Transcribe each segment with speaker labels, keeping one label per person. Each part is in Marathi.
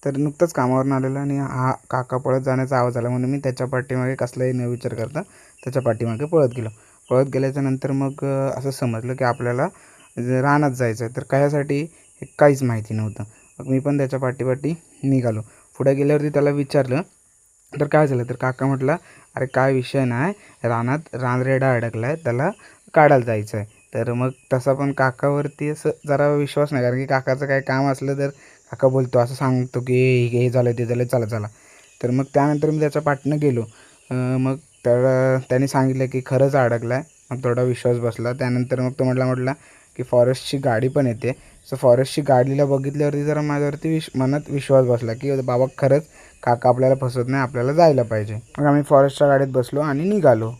Speaker 1: तर नुकतंच कामावरून आलेलो आणि हा काका पळत जाण्याचा आवाज आला म्हणून मी त्याच्या पाठीमागे कसलाही न विचार करता त्याच्या पाठीमागे पळत गेलो. पळत गेल्याच्यानंतर मग असं समजलं की आपल्याला रानात जायचं आहे. तर कशासाठी हे काहीच माहिती नव्हतं. मग मी पण त्याच्या पाठीपाठी निघालो. पुढे गेल्यावरती त्याला विचारलं तर काय झालं, तर काका म्हटला, अरे काय विषय नाही, रानात रानरेडा अडकला आहे, त्याला काढायला जायचं आहे. तर मग तसा पण काकावरती असं जरा विश्वास नाही, कारण की काकाचं काय काम असलं तर काका बोलतो, असं सांगतो की हे झालं ते झालं, चला चला. तर मग त्यानंतर मी त्याच्या पाठनं गेलो. मग त्याने सांगितलं की खरंच अडकला आहे. मग थोडा विश्वास बसला. त्यानंतर मग तो म्हटला की फॉरेस्टची गाडी पण येते. सो फॉरेस्टची गाडीला बघितल्यावरती जरा माझ्यावरती मनात विश्वास बसला की बाबा खरंच काका आपल्याला फसवत नाही, आपल्याला जायला पाहिजे. मग आम्ही फॉरेस्टच्या गाडीत बसलो आणि निघालो.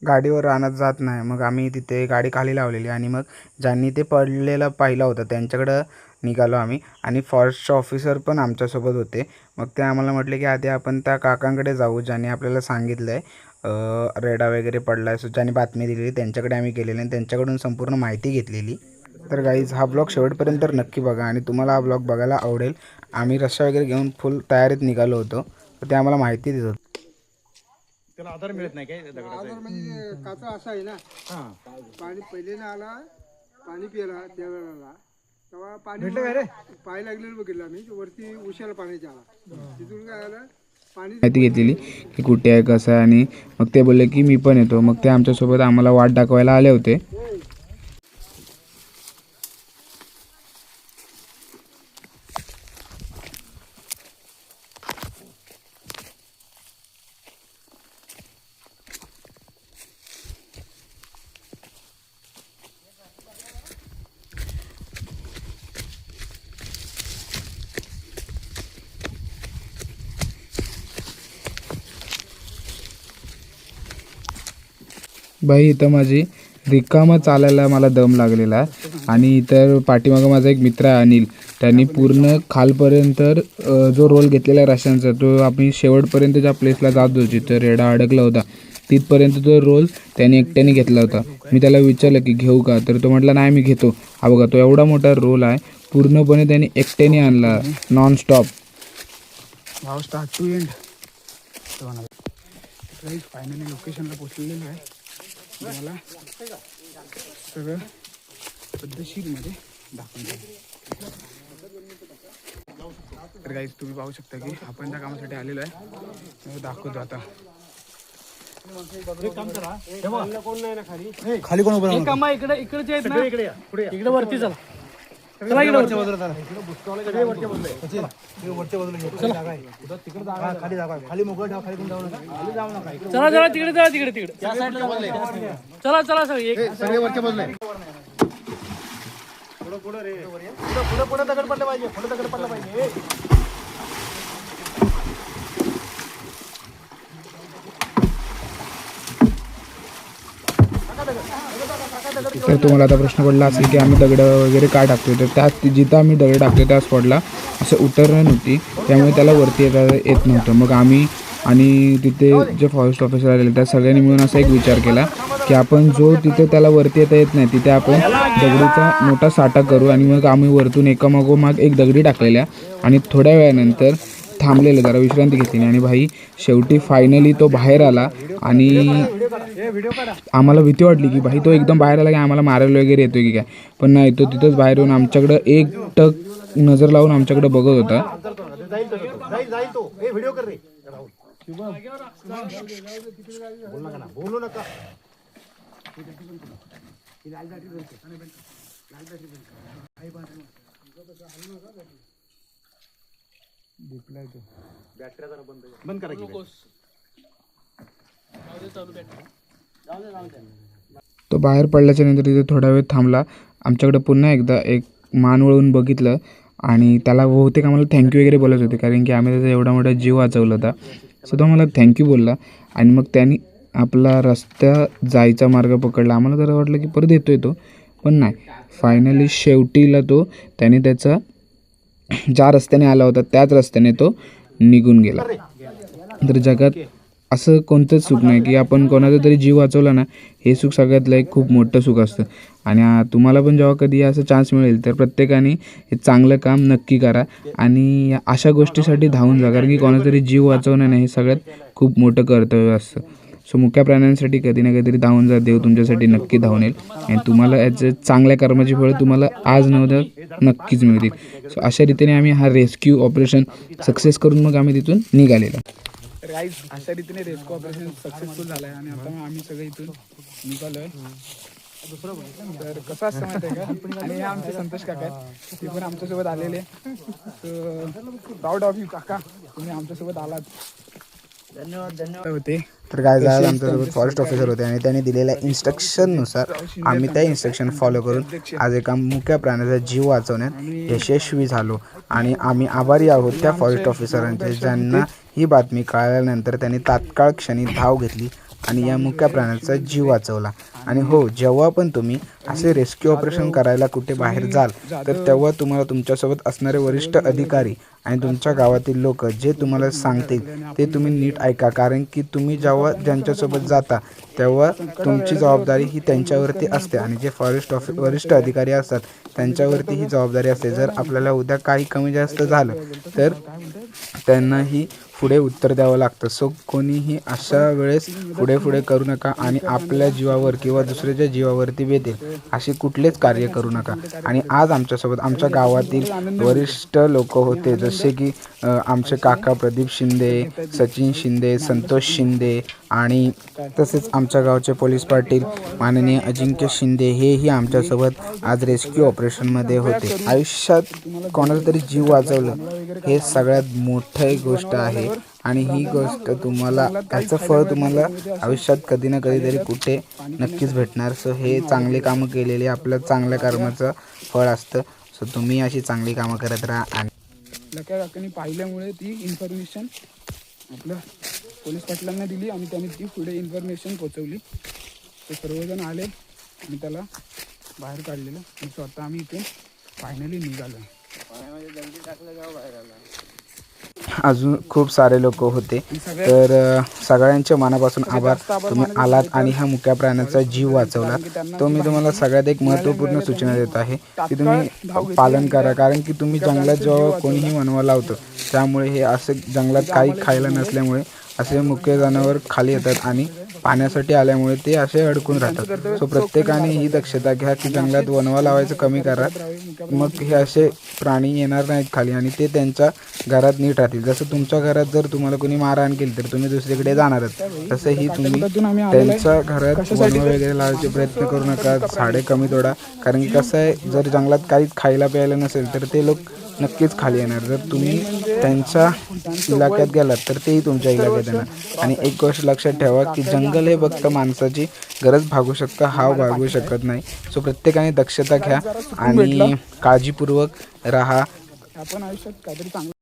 Speaker 1: गाडीवर रानात जात नाही. मग आम्ही तिथे गाडी खाली लावलेली आणि मग ज्यांनी ते पडलेलं पाहिलं होतं त्यांच्याकडं निघालो आम्ही. आणि फॉरेस्टचे ऑफिसर पण आमच्यासोबत होते. मग ते आम्हाला म्हटले की आधी आपण त्या काकांकडे जाऊ ज्यांनी आपल्याला सांगितलं आहे रेडा वगैरे पडला आहे. सो ज्यांनी बातमी दिलेली त्यांच्याकडे आम्ही गेलेले आणि त्यांच्याकडून संपूर्ण माहिती घेतलेली. तर गाईज हा ब्लॉग शेवटपर्यंत नक्की बघा आणि तुम्हाला हा ब्लॉग बघायला आवडेल. आम्ही रस्सा वगैरे घेऊन फुल तयारीत निघालो होतो. तर ते आम्हाला माहिती देत होतं.
Speaker 2: त्याला आधार मिळत नाही काय
Speaker 3: आधार म्हणजे काचा असा आहे ना, पाणी पहिले ना आला, पाणी पिला त्यावेळेला तेव्हा पाणी पाय लागलेलं बघितलं आम्ही. वरती उशाला पाण्याची आला, तिथून काय आलं पाणी
Speaker 1: माहिती घेतलेली की कुठे आहे कसं आहे. आणि मग ते बोलले की मी पण येतो. मग ते आमच्यासोबत आम्हाला वाट दाखवायला आले होते. बाई इथं माझी रिकामं चालायला मला दम लागलेला आहे. आणि इतर पाठीमागं माझा एक मित्र आहे अनिल, त्यांनी पूर्ण खालपर्यंत जो रोल घेतलेला आहे रश्यांचा, तो आम्ही शेवटपर्यंत ज्या प्लेसला जात होतो जिथं रेडा अडकला होता तिथपर्यंत तो रोल त्याने एकट्याने घेतला होता. मी त्याला विचारलं की घेऊ का, तर तो म्हटला नाही मी घेतो. हा बघा तो एवढा मोठा रोल आहे, पूर्णपणे त्याने एकट्याने आणला नॉन स्टॉप. भाव स्टार्ट टू एंड. फायनली लोकेशनला पोचलेलं आहे. मला सगळं पद्धतशीरमध्ये दाखवून द्या. तर गाईज तुम्ही पाहू शकता की आपण त्या कामासाठी आलेलो आहे. दाखवतो आता.
Speaker 2: खाली कोण उभं
Speaker 4: काम इकडे इकडचे आहेत ना, इकडे वरती चला. चला इकडे वरच्या बाजूला
Speaker 2: खाली जागा खाली मोकळं ठेवा, खाली कोण जाऊ नका.
Speaker 4: चला चला तिकडे चला तिकडे तिकडे चला चला
Speaker 2: सगळे वरच्या बाजूला पुढे दगड पडलं पाहिजे, पुढे दगड पडलं पाहिजे.
Speaker 1: तर तुम्हाला आता प्रश्न पडला असेल की आम्ही दगड वगैरे काय टाकतो. तर त्यात जिथं आम्ही दगड टाकतो त्या स्पॉटला असं उतरणं नव्हती, त्यामुळे त्याला वरती येत नव्हतं. मग आम्ही आणि तिथे जे फॉरेस्ट ऑफिसर आलेले त्या सगळ्यांनी मिळून असा एक विचार केला की आपण जो तिथे त्याला वरती येता येत नाही तिथे आपण दगडीचा मोठा साठा करू. आणि मग आम्ही वरतून एकामागोमाग एक दगडी टाकलेल्या आणि थोड्या वेळानंतर थांबलेलं जरा विश्रांती घेतली. आणि भाई शेवटी फायनली तो बाहेर आला आणि आम्हाला भीती वाटली की भाई तो एकदम बाहेर आला की आम्हाला मारायला वगैरे येतो की काय, पण नाही, तो तिथंच बाहेर येऊन आमच्याकडं एक टक नजर लावून आमच्याकडे बघत होता.
Speaker 2: बोलू नका. बंद करा.
Speaker 1: तो बाहेर पडल्याच्या नंतर तिथे थोडा वेळ थांबला. आमच्याकडे पुन्हा एकदा एक मान वळून बघितलं आणि त्याला बहुतेक आम्हाला थँक्यू वगैरे बोलत होते, कारण की आम्ही त्याचा एवढा मोठा जीव वाचवला होता. सो तो मला थँक्यू बोलला आणि मग त्यांनी आपला रस्ता जायचा मार्ग पकडला. आम्हाला जरा वाटलं की परत येतो येतो, पण नाही. फायनली शेवटीला त्याने त्याचा ज्या रस्त्याने आला होता त्याच रस्त्याने तो निघून गेला. तर जगात असं कोणतंच सुख नाही की आपण कोणाचा तरी जीव वाचवला ना, हे सुख सगळ्यातलं एक खूप मोठं सुख असतं. आणि तुम्हाला पण जेव्हा कधी असं चान्स मिळेल तर प्रत्येकाने हे चांगलं काम नक्की करा आणि अशा गोष्टीसाठी धावून जा, कारण की कोणाचा तरी जीव वाचवणं नाही हे सगळ्यात खूप मोठं कर्तव्य असतं. सो मुक्या प्राण्यांसाठी कधी ना कधीतरी धावून जा, देव तुमच्यासाठी नक्की धावून येईल आणि तुम्हाला याचे चांगल्या कर्माची फळं तुम्हाला आज न उद्या नक्कीच मिळतील. सो अशा रीतीने आम्ही हा रेस्क्यू ऑपरेशन सक्सेस करून मग आम्ही तिथून निघालेलो. तर गाईज अशा रीतीने रेस्क्यू ऑपरेशन सक्सेसफुल झालं आहे आणि आता आम्ही सगळे इथून निघालो आहे. तर कसं असतं माहिती आहे का, आणि हे आमचे संतोष काका आहेत, ते पण आमच्यासोबत आलेले. प्राऊड ऑफ यू काका, तुम्ही आमच्यासोबत आलात. धन्यवाद होते. तर काय झालं, आमच्यासोबत फॉरेस्ट ऑफिसर होते आणि त्यांनी दिलेल्या इन्स्ट्रक्शननुसार आम्ही त्या इन्स्ट्रक्शन फॉलो करून आज एका मुक्या प्राण्याचा जीव वाचवण्यात यशस्वी झालो. आणि आम्ही आभारी आहोत त्या फॉरेस्ट ऑफिसरांचे, ज्यांना ही बातमी कळाल्यानंतर त्यांनी तात्काळ क्षणी धाव घेतली आणि या मुक्या प्राण्याचा जीव वाचवला. आणि हो, जेव्हा पण तुम्ही असे रेस्क्यू ऑपरेशन करायला कुठे बाहेर जाल तर तेव्हा तुम्हाला तुमच्यासोबत असणारे वरिष्ठ अधिकारी आणि तुमच्या गावातील लोक जे तुम्हाला सांगतील ते तुम्ही नीट ऐका, कारण की तुम्ही जेव्हा ज्यांच्यासोबत जाता तेव्हा तुमची जबाबदारी ही त्यांच्यावरती असते आणि जे वरिष्ठ अधिकारी असतात त्यांच्यावरती ही जबाबदारी असते. जर आपल्याला उद्या काही कमी जास्त झालं तर त्यांनाही पुढे उत्तर द्यावं लागतं. सो कोणीही अशा वेळेस पुढे करू नका आणि आपल्या जीवावर किंवा दुसऱ्याच्या जीवावरती बेतेल असे कुठलेच कार्य करू नका. आणि आज आमच्यासोबत आमच्या गावातील वरिष्ठ लोक होते, जसे की आमचे काका प्रदीप शिंदे, सचिन शिंदे, संतोष शिंदे आणि तसेच आमच्या गावचे पोलीस पाटील माननीय अजिंक्य शिंदे, हेही आमच्यासोबत आज रेस्क्यू ऑपरेशनमध्ये होते. आयुष्यात कोणाचा तरी जीव वाचवलं हे सगळ्यात मोठी गोष्ट आहे आणि ही गोष्ट तुम्हाला, त्याचं फळ तुम्हाला आयुष्यात कधी ना कधीतरी कुठे नक्कीच भेटणार. सो हे चांगले कामं केलेले आपलं चांगल्या कर्माचं फळ असतं. सो तुम्ही अशी चांगली कामं करत राहा. आणि लक्या काकांनी पाहिल्यामुळे ती इन्फॉर्मेशन आपल्या पोलीस पाटलांना दिली आणि त्यांनी ती पुढे इन्फॉर्मेशन पोचवली. ते सर्वजण आले आणि त्याला बाहेर काढलेलं आणि स्वतः आम्ही इथून फायनली निघालो. अजून खूप सारे लोक होते, तर सगळ्यांचे मनापासून आभार. तुम्ही आलात आणि हा मुक्या प्राण्याचा जीव वाचवला. तो मी तुम्हाला सगळ्यात एक महत्त्वपूर्ण सूचना देत आहे की तुम्ही पालन करा, कारण की तुम्ही जंगलात जेव्हा कोणीही वनवा लावतो त्यामुळे हे असे जंगलात काही खायला नसल्यामुळे असे मुख्य जनावर खाली येतात आणि पाण्यासाठी आल्यामुळे ते असे अडकून राहतात. सो प्रत्येकाने ही दक्षता घ्या की जंगलात वनवा लावायचं कमी करा, मग हे असे प्राणी येणार नाहीत खाली आणि ते त्यांच्या घरात नीट राहतील. जसं तुमच्या घरात जर तुम्हाला कोणी मारहाण केली तर तुम्ही दुसरीकडे जाणारच, तसंही तुम्ही त्यांच्या घरात वनवा वगैरे लावायचे प्रयत्न करू नका. झाडे कमी तोडा, कारण की कसं आहे, जर जंगलात काहीच खायला प्यायला नसेल तर ते लोक नक्कीच खाली येणार. जर तुम्ही त्यांच्या इलाक्यात गेलात तर तेही तुमच्या इलाक्यात येणार. आणि एक गोष्ट लक्षात ठेवा की जंगल हे फक्त माणसाची गरज भागू शकतं, हाव भागवू शकत नाही. सो प्रत्येकाने दक्षता घ्या आणि काळजीपूर्वक राहा. आपण आयुष्यात काहीतरी चांगलं